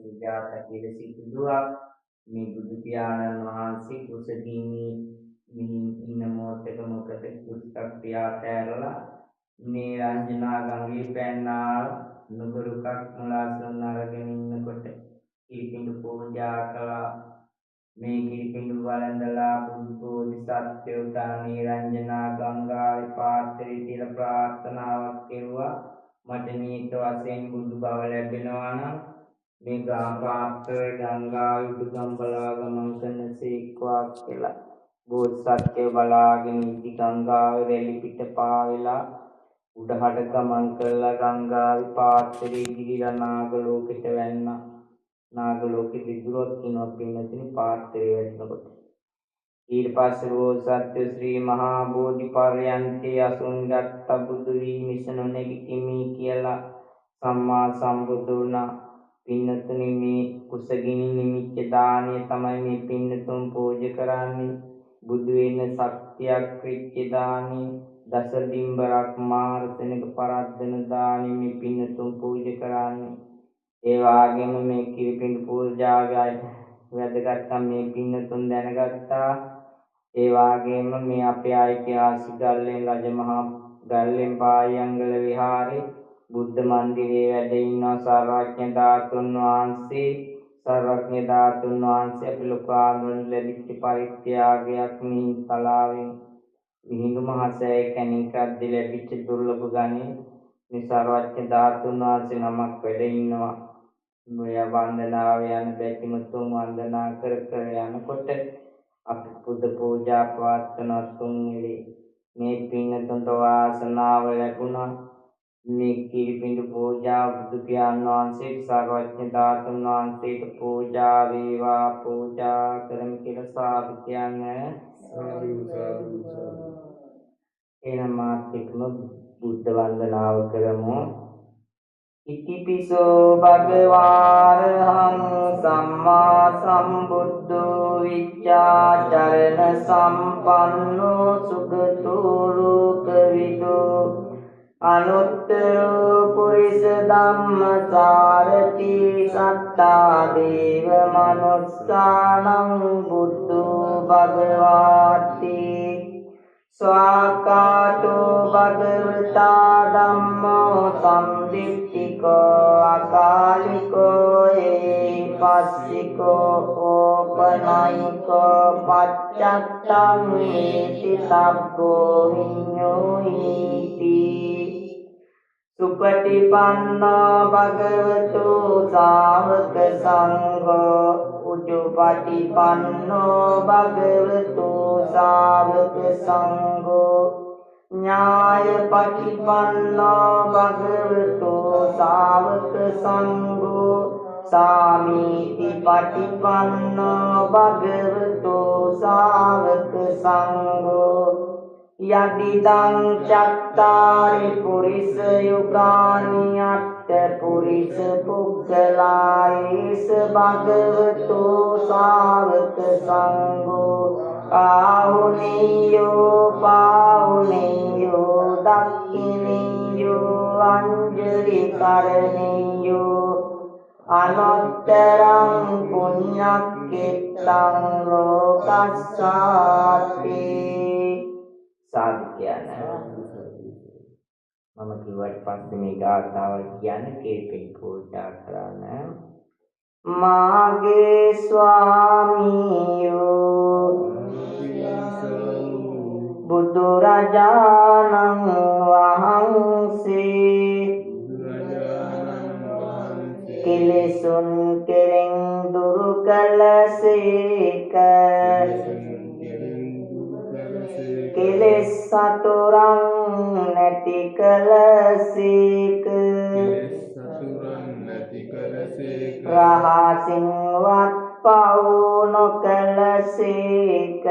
සුජාත කියලා සිටුදුවක් මේ බුදු පියාණන් වහන්සේ කුසගින්නි මිහින් ඉන්න මොහොතක මොකද කුස්කක් පියාතෑරලා මේ රංජනා ගඟේ පැන්නා නුගරුකක් මුලාසුන් අරගෙන ඉන්නකොට කීපිඬු පූජා කළා මේ කීපිඬු වළඳලා බුදු බෝධිසත්වයෝ දානේ රංජනා ගංගාවේ පාත්‍රයේ තියලා ප්‍රාර්ථනාවක් කෙරුවා මට මේක වශයෙන් බුදු බව ලැබෙනවා නම් මේ පාත්‍රයේ ගංගාවේ උඩුගම් බලා ගමන් කරනසේක්වා කියලා බෝධිසත්වයෝ බලාගෙන ඉති ගංගාවේ රැලි පිට පාවෙලා උඩහට ගමන් කරලා ගංගාවේ පාත්‍රයේ ගිහිලා නාග ලෝකෙට වැන්නා නාග ලෝකෙ දිදුරොත් කිනොත් පින්නතිනි පාත්‍රයේ වැටෙනකොට ඊට පස්සේ බෝසත්ත්ව ශ්‍රී මහා බෝධි පර්යන්තේ අසුන්ගත් බුදු වී මිසනොනෙකිමි කියලා සම්මා සම්බුදු වුණා පින්නතුනි මේ කුසගිනි නිමිච්ච දාණය තමයි මේ පින්නතුන් පූජා කරන්නේ බුදු වෙන ශක්තියක් වෙච්ච දාණය දස බිම්බරක් මාර්සනක පරද්දන දාණය මේ පින්නතුන් පූජා කරන්නේ ඒ වගේම මේ කිරිපිඬු පූජාවයි වැදගත්කම් මේ පින්නතුන් දැනගත්තා ඒ වගේම මේ අපේ ඓතිහාසික ගල්ලෙන් රජමහා ගල්ලෙන් පායංගල විහාරේ බුද්ධ මන්දිරයේ වැඩ ඉන්න සර්වඥ ධාතුන් වහන්සේ අපි ලෝකානුන් ලැබිච්ච පරිත්‍යාගයක් මිහින් තලාවෙන් මිහිඳු මහසෑය කණිකද්දි ලැබිච්ච දුර්ලභ ගණේ මේ සර්වඥ ධාතුන් වහන්සේ නමක් වැඩ ඉන්නවා මේ වන්දනාව යන බැතිමතුන් වන්දනා කර කර යනකොට අපි බුද්ධ පූජා පවත්වන තුන්වෙනි මේ පින්නතුන්ට වාසනාව ලැබුණා මේ කිරිපිඬු පූජා බුදු පියාණන් වහන්සේ සර්වඥ ධාතුන් වහන්සේට පූජා වේවා පූජා කරමු කියලා සාදු කියන්නේ එනම එක්ම බුද්ධ වන්දනාව කරමු ඉතිපිසෝ භගවාරහං සම්මා සම්බුද්ධෝ විච්ඡාචරණ සම්පන්නෝ සුගතෝ ලෝකවිදෝ අනුත්තරෝ පුරිස ධම්මසාරති සත්තා දේව මනුස්සානං බුද්ධෝ භගවාති ස්වාකාතෝ භගවතා ධම්මෝ සම්දිට්ඨිකෝ අකාලිකෝ ඒපස්සිකෝ ඕපනයිකෝ පච්චත්තං වේති සබ්බෝ විඤ්ඤෝයිති සුපටිපන්නෝ භගවතු සාවක සංඝෝ උජුපටිපන්නෝ භගවතු සාවක සංඝෝ ඥායපටිපන්නෝ භගවතු සාවක සංඝෝ සාමීති පටිපන්නෝ භගවතු සාවක සංඝෝ යදිදං චත්තාරි පුරිස යුගානි අට්ඨ පුරිස පුග්ගලායේස භගවතු ශාවක සංඝෝ පාවුනියෝ දක්ඛිනියෝ අංජලි කරණියෝ අනුත්තරං පුඤ්ඤක්ඛිතං ලෝකස්සාති සාදු කියන මම කිව්වට පස්සේ මේ ගාථාවල් කියන්නේ කේපෙන් පූජා කරන මාගේ ස්වාමියෝ බුදුරජාණන් වහන්සේ කෙලෙසුන් කෙරෙන් දුරු කළසේක කෙලෙස් සතුරන් නැති කළසේක රහසින්වත් පව් නොකළසේක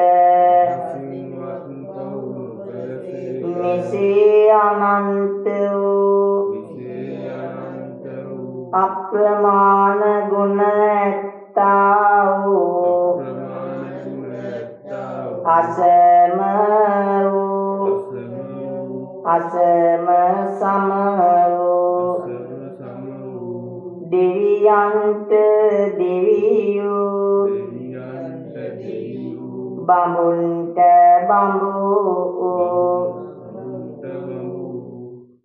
මෙසේ අනන්ත වූ අප්‍රමාණ ගුණ ඇත්තා වූ අසම වූ අසම සම වූ දෙවියන්ට දෙවියෝ බඹුන්ට බඹු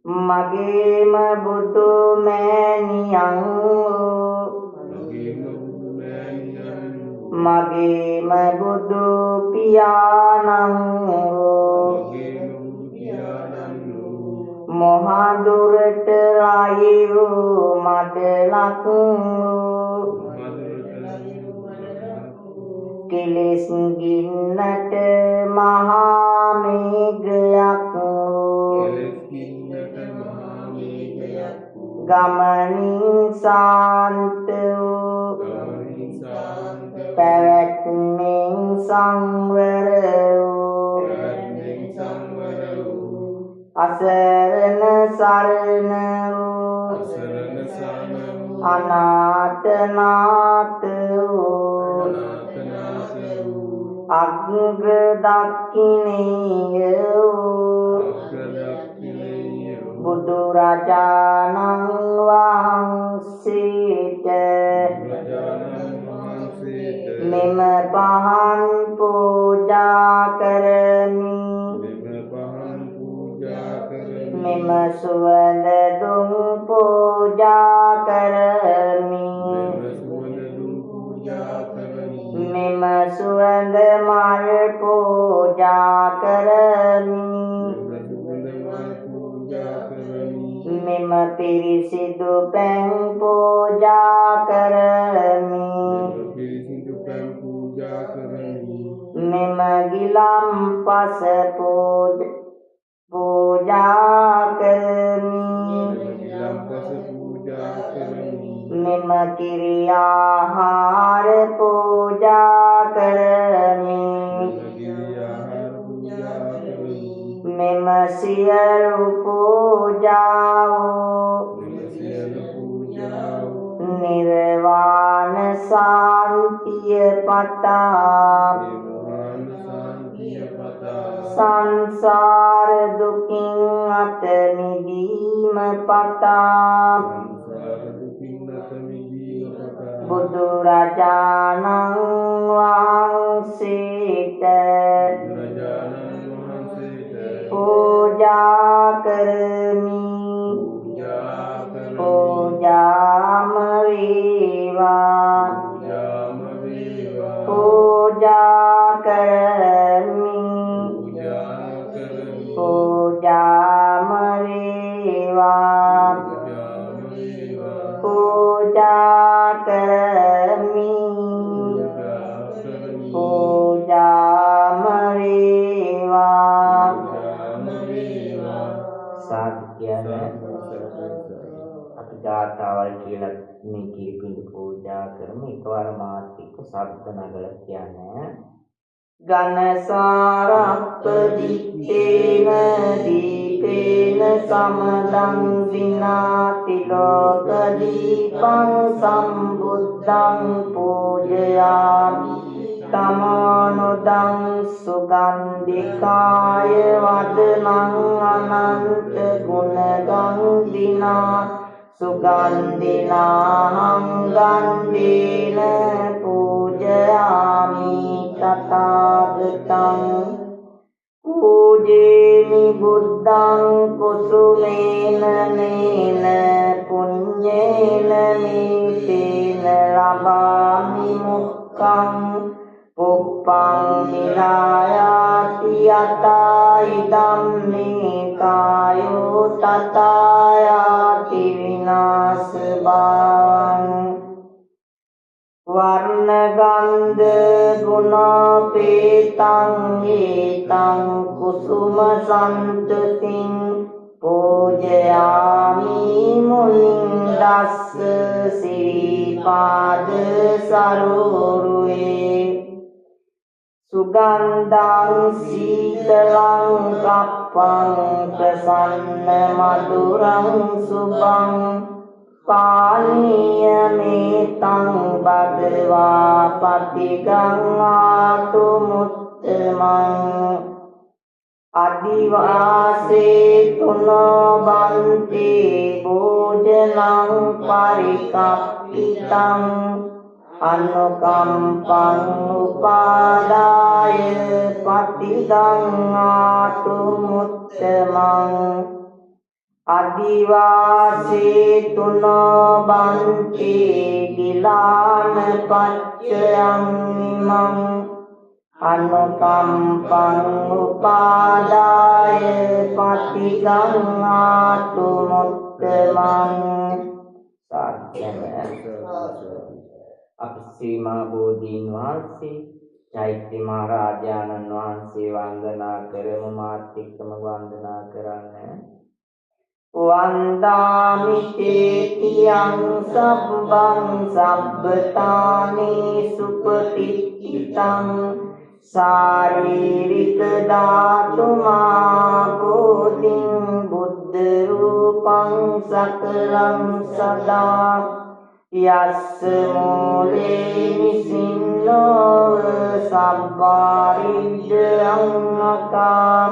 මගේම බුදු මෑණියන් මගේම බුදු පියාණන් මොහදුරට ලයිරු මඩලක් කෙලෙස් ගින්නට මහා මේඝයක් ගමනින් සාන්ත වූ පැවැත්මෙන් සංවර වූ අසරණ සරණ වූ අනාථනාථ වූ අග්‍ර දක්ඛිනේය වූ බුදුරජාණන් වහන්සේට මෙම පහන් පූජා කරමි මෙම සුවඳ දුම් පූජා කරමි මෙම සුවඳ මල් පූජා කරමි මෙම පිරිසිදු පැන් පූජා කරමි මෙම ගිලම්පස පූජා කරමි මෙම කිරි ආහාර පූජා කරමි මෙම සියලු පූජා නිර්වාණ සාන්තිය පතා සංසාර දුකින් අත මිදීම පතා බුදුරජාණන් වහන්සේට පූජා කරමි පූජාම වේවා පූජා කරමි පූජාම වේවා පූජා කරමි පූජාම වේවා සාදු කියන්නේ අපි ගාථාවල් කියලා මේ කීපින්ද පූජා කරමු එකවර මාත් එක්ක ශබ්ද නගලා කියන්නේ ඝනසාරප්පදිත්තේන දීපේන සමදං විනාති ලෝක දීපං සම්බුද්ධං පූජයාමි තමනුදං සුගන්ධිකාය වදනං අනන්ත ගුණගන්ධිනා සුගන්ධිනාහං ගන්ධේන පූජයාමි තථාගතං පූජේමි බුද්ධං කුසුමේන නේන පුඤ්ඤේන මේතේන ලබාමි මුක්ඛං පුප්පං විනායාති යතා ඉදම්මේ කායෝ තථායාති විනාශ භාවං වර්ණ ගන්ධ ගුණ පීතං ඒතං කුසුම සන්තතින් පූජයාමි මුනින්දස්ස සිරිපාද සරෝරුවේ සුගන්ධං සීතලං කප්පං ප්‍රසන්න මధుරං සුභං පානීය මේතං බදවා පතිගං ආතු මුත්තමං අදිවාසේ තුනෝ බන්ති භෝජනං පරිකප්ප පත්තිතං අනුකම්පං උපාදාය පතිදං ආතු මුත්තමං අදිවාසේ තුනෝ බන්ති ගිලාන පච්චයං ඉමං අනුකම්පං උපාදාය පතිදං ආතු මුත්තමං අපි සීමා බෝධීන් වහන්සේ චෛත්‍ය මහරජාණන් වහන්සේ වන්දනා කරමු. මාත් එක්කම වන්දනා කරන්න. වන්දාමි තේතියං සබ්බං සබ්බතානි සුපතිච්චිතං ශාරීරික ධාතුමා බෝධින් බුද්ධ රූපං සකලං සදා යස්ස මූලේ නිසින්නෝ සබ්බාරිද්දං අකා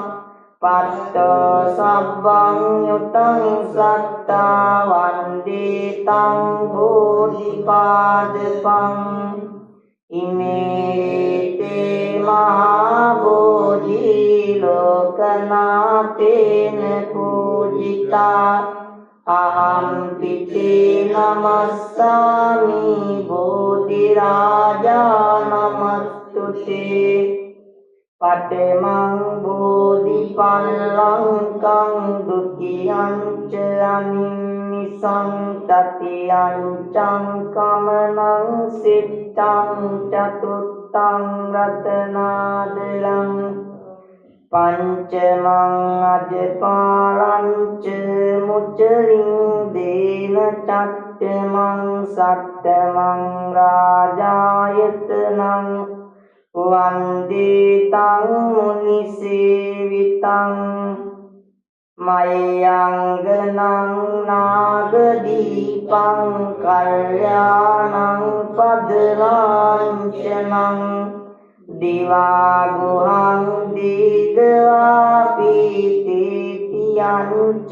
පත්තෝ සබ්බං යුතං සත්තා වන්දේ තං බෝධිපාදපං ඉමේතේ මහා බෝධි ලෝකනාතේන පූජිතා අහම් පිතේ නමස්සාමි බෝධි රාජා නමස්තුතේ පඨමං බෝධි පල්ලංකං ဒုတိယං ච අනිම්මිසං තතියං චං කමනං සිත්තං චතුත්තං රතනාදලං පංචමං අජපාලං ච මුචලින් දේන චත්තමං සත්තමං රාජායතනං වන්දේ තං මුනි සේවිතං මයංගනං නාගදීපං කල්යාණං පදලාංචනං දිවා ගුහං දීගවාපීතියං ච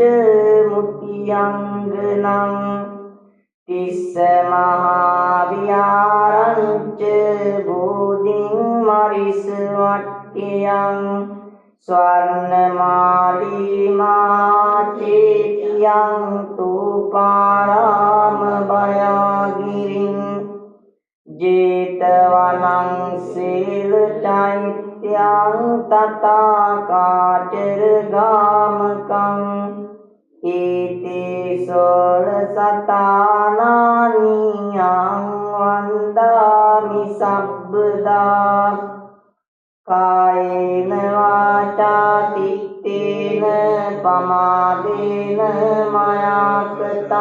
මුතියංගනං තිස්ස මහා විහාරං ච බෝධින් මරිස වට්ඨියං ස්වර්ණමාලී මාචේතියං තූපාරාම භයාගිරින් ජේතවනං සීල චෛත්‍යං තථා කාචර ගාමකං ඊති සෝල සතානානි අං වන්දාමි සබ්බදා කායේන වාචා තිත්තේන පමාදේන මයාකතං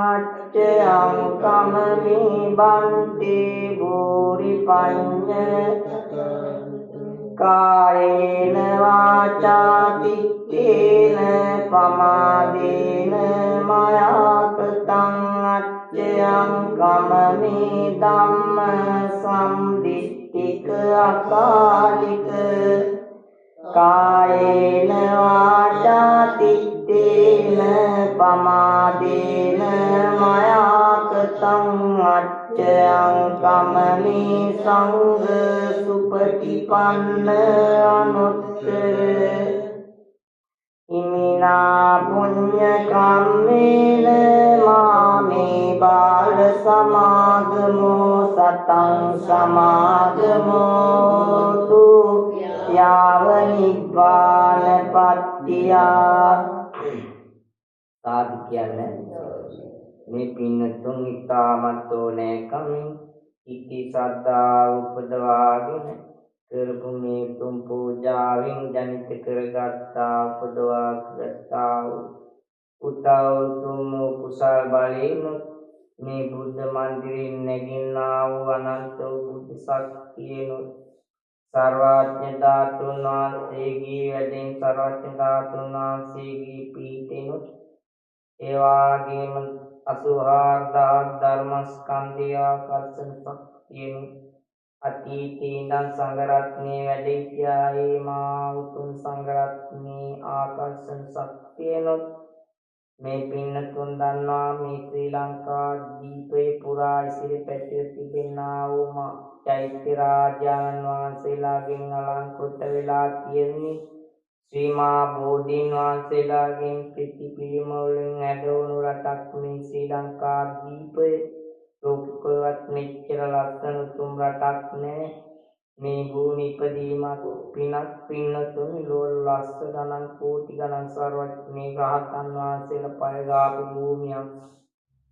අච්චයං කමමි බන්ති භූරි පඤ්ඤ කායේන වාචා තිත්තේන පමාදේන මයාකතං අච්චයං කමමි ධම්ම සම්දිට්ඨික අකාලික කායේන වාචා තිත්තේන පමාදේන මයාකතං අච්චයං කමමි සංඝ සුපටිපන්න අනුත්තර ඉමිනා පුඤ්ඤ කම්මේන මාමේ බාල සමාගමෝ සතං සමාගමෝ තු යාව නිබ්බාන පත්තියා. සාදු කියන්නේ මේ පින්නතුන් ඉතාමත් ඕනෑකමින් ඉති සද්ධා උපදවාගෙන කරපු මේ තුන් පූජාවෙන් ජනිත කරගත්තා උපදවාගත්තා උතුම් කුසල් බලයෙන් මේ බුද්ධ මන්දිරයෙන් නැගින්නා වූ අනන්ත බුද්ධ ශක්තියන සර්වඥ ධාතුන් වහන්සේගේ වැඩෙන් සර්වඥ ධාතුන් වහන්සේගේ පීඨෙන් ඒ වාගේම 84000 ධර්මස්කන්ධය ආකර්ෂණ ශක්තියෙන් අතීතේ ඉඳන් සංඝරත්නයේ වැඩ සිටියායේ මා උතුම් සංඝරත්නයේ ආකර්ෂණ ශක්තියෙන් මේ පින්නතුන් දන්නවා මේ ශ්‍රී ලංකා දීපේ පුරා ඉසිරි පැතිර තිබෙනා වූ චෛත්‍ය රාජානන් වහන්සේලාගෙන් අලංකృత වෙලා තියෙන්නේ ශ්‍රී මහා බෝධීන් වහන්සේලාගෙන් ප්‍රතිපිළිම වලින් ඇදවුණු රටක් මේ ශ්‍රී ලංකා දීපය. ලෝකෙවත් මෙච්චර ලස්සන උතුම් රටක් නෑ. මේ භූමි ඉපදීමක් පිනක් පින්නතුනි ලෝලස්ස ගණන් කෝටි ගණන් සර්වඥේ රහතන් වහන්සේලා පය ගාපු භූමියක්.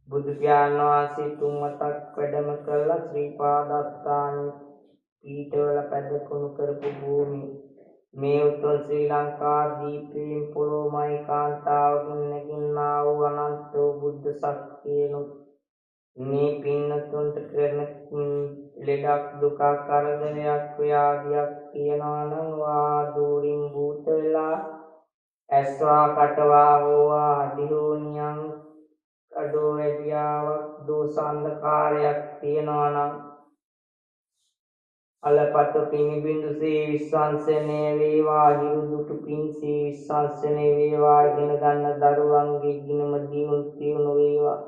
බුදු පියාණන් වහන්සේ තුන්වතක් වැඩම කළා ශ්‍රී පාදස්ථාන පීඨවල පැදකුණු කරපු භූමිය. මේ උතුම් ශ්‍රී ලංකා දීපයෙන් පොළොමයි කාන්තාවකින් නැගින්නා වූ අනන්ත බුද්ධ ශක්තියනොත් මේ පින්නතුන්ට කරන ලෙඩක් දුකක් කරදරයක් ව්‍යාධියක් තියනවා නම් වා දූරින් භූත වෙලා ඇස්වා කටවා වූවා අධිරෝණියන් අඩෝ වැදියාවක් දෝසාන්ධකාරයක් තියනවා නම් අලපත පිනිබිඳුසේ විශ්වාසනය වේවා හිරුදුටු පින්සේ විශ්වාසනය වේවා ඉගෙන ගන්න දරුවන්ගේ ගිනම දියුණු වේවා.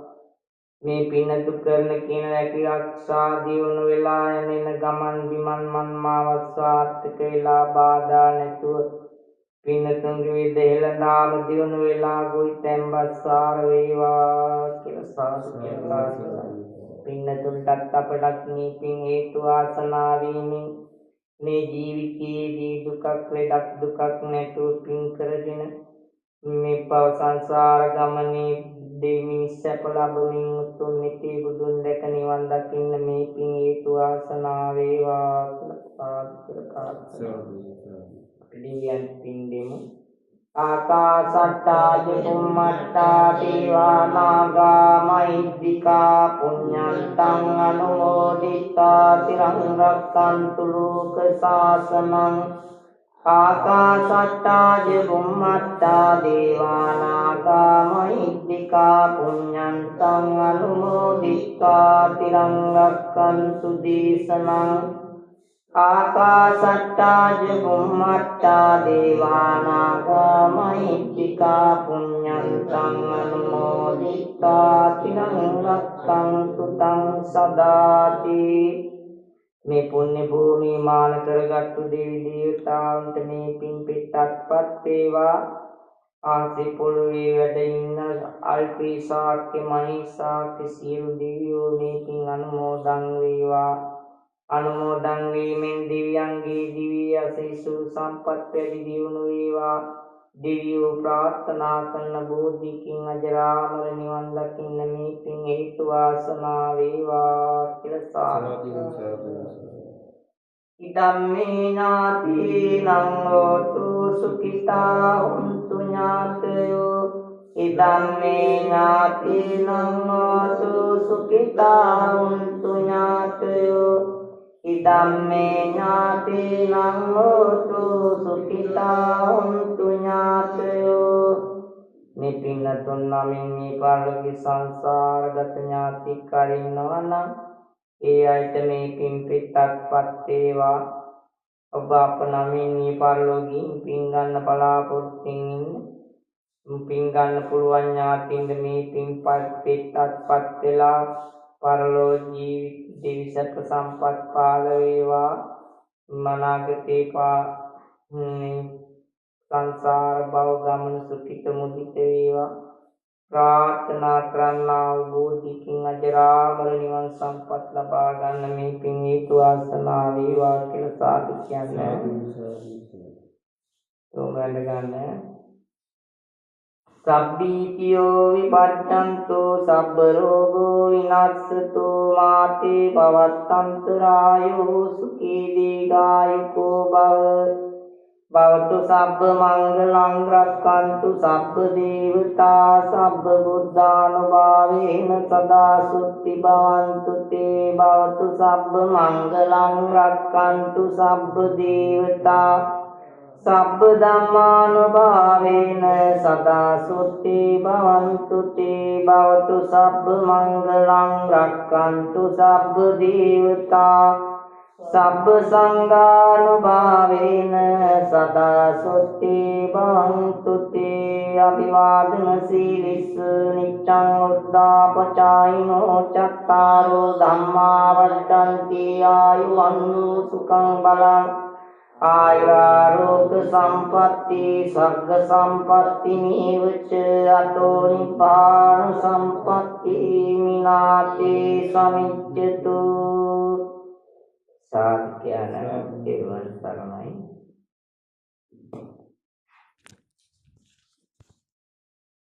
මේ පින්නතු කරන කියන රැකී ආරක්ෂා දියුණු වෙලා යන ගමන් බිමන් මන්මාවත් සාර්ථක වෙලා බාධා නැතුව පින්නතුන්ගේ විදෙලඳාම දියුණු වෙලා ගොයි තැම්බත් සාර වේවා කියලා සාදු කියලා පින්නතුන්ටත් අපටත් මේ පින් හේතු ආසනා වීමෙන් මේ ජීවිතයේදී දුකක් ලෙඩක් දුකක් නැතුව පින් කරගෙන මේ භව සංසාර ගමනේ දෙවියන් සැප ලැබමින් උතුම් නිති බුදුන් දැක නිවන් දකින්න මේ පින් හේතු ආසනා වේවා කියලා පිළියන් පින් දෙමු. ආකාසට්ටා චුම්මට්ටා දේවා නාග මහිද්దికා පුඤ්ඤන්තං අනුමෝදිතා තිරං රක්ඛන්තු ලෝක සාසනං. ආකාසට්ටා චුම්මට්ටා දේවා නාග මහිද්దికා පුඤ්ඤන්තං අනුමෝදිතා තිරං රක්ඛන්තු දේශනං. ආකාසට්ටා චුම්මට්ටා දේවා නාග මහිද්దికා පුඤ්ඤන්තං අනුමෝදිතා තිරං රක්ඛන්තු තං සදාති. මේ පුණ්‍ය භූමි මාන කරගත්තු දෙවි දේවතාවුන්ට මේ පින් පිටත්පත් වේවා. ආසි පොළොවේ වැඩ ඉන්න අල්පී ශාක්‍ය මහී ශාක්‍ය සියලු දෙවියෝ මේ පින් අනුමෝදන් වේවා. අනුමෝදන් වීමෙන් දිව්‍යංගේ දිව්‍ය අසීසු සම්පත් වැඩි දියුණු වේවා. දෙවියෝ ප්‍රාර්ථනා කරන බෝධිකින් අජරාමර නිවන් දකින්න මේ පින් හේතු වාසනා වේවා කියලා සාදු. ඉදම්මේ ඥාතිනං හෝතු සුඛිතා හොන්තු ඥාතයෝ. ඉදම්මේ ඥාතිනං හෝතු සුඛිතා හොන්තු ඥාතයෝ. ඉදම්මේ ඥාතිනං හෝතු සුඛිතා හොන්තු ඥාතයෝ. මේ පින්නතුන් නමින් මේ පාරලෝකී සංසාරගත ඥාති කරින්නවා නම් ඒ අයට මේ පින් පිටත්පත් වේවා. ඔබ අප නමින් මේ පාරලෝකීන් පින් ගන්න බලාපොරොත්තු ඉන්න පින් ගන්න පුළුවන් ඥාතින්ද මේ පින් පිටත්පත් වෙලා පරලෝ ජීවිත දිවිසක සම්පත් පාල වේවා. මනාගතේ සංසාර භව ගමන සුඛිත මුදිත වේවා. ප්‍රාර්ථනා කරන්නා වූ බෝධිකින් අජරාමර නිවන් සම්පත් ලබා ගන්න මේ පින් හේතු වාසනා වේවා කියලා සාදු කියන්නේ. තෝමැල ගන්න. සබ්බීතියෝ විපච්ඡන්තෝ සබ්බ රෝගෝ විනස්සතෝ මාතේ භවත්තන්තරායෝ සුඛී දීඝායුකෝ භවතු සබ්බ මංගලං රක්ඛන්තු සබ්බ දේවතා සබ්බ බුද්ධානුභාවේන සදා සුත්ති භවන්තු තේ භවතු සබ්බ මංගලං රක්ඛන්තු සබ්බ දේවතා සබ්බ ධම්මානුභාවේන සදා සුත්ති භවන්තු තේ භවතු සබ්බ මංගලං රක්ඛන්තු සබ්බ දේවතා සබ්බ සංඝානුභාවේන සදා සොත්ති භවන්තු තේ අභිවාදන සීලිස්ස නිච්ඡං උද්ධාපචායිනෝ චත්තාරෝ ධම්මා වඩ්ඩන්ති ආයුවන්නෝ සුඛං බලං ආයුරෝග්‍ය සම්පatti සග්ග සම්පatti නීවච අතෝ නිපාන සම්පatti මිනාතේ සමිච්ඡතු සාධ්‍යයන දේවන් සරණයි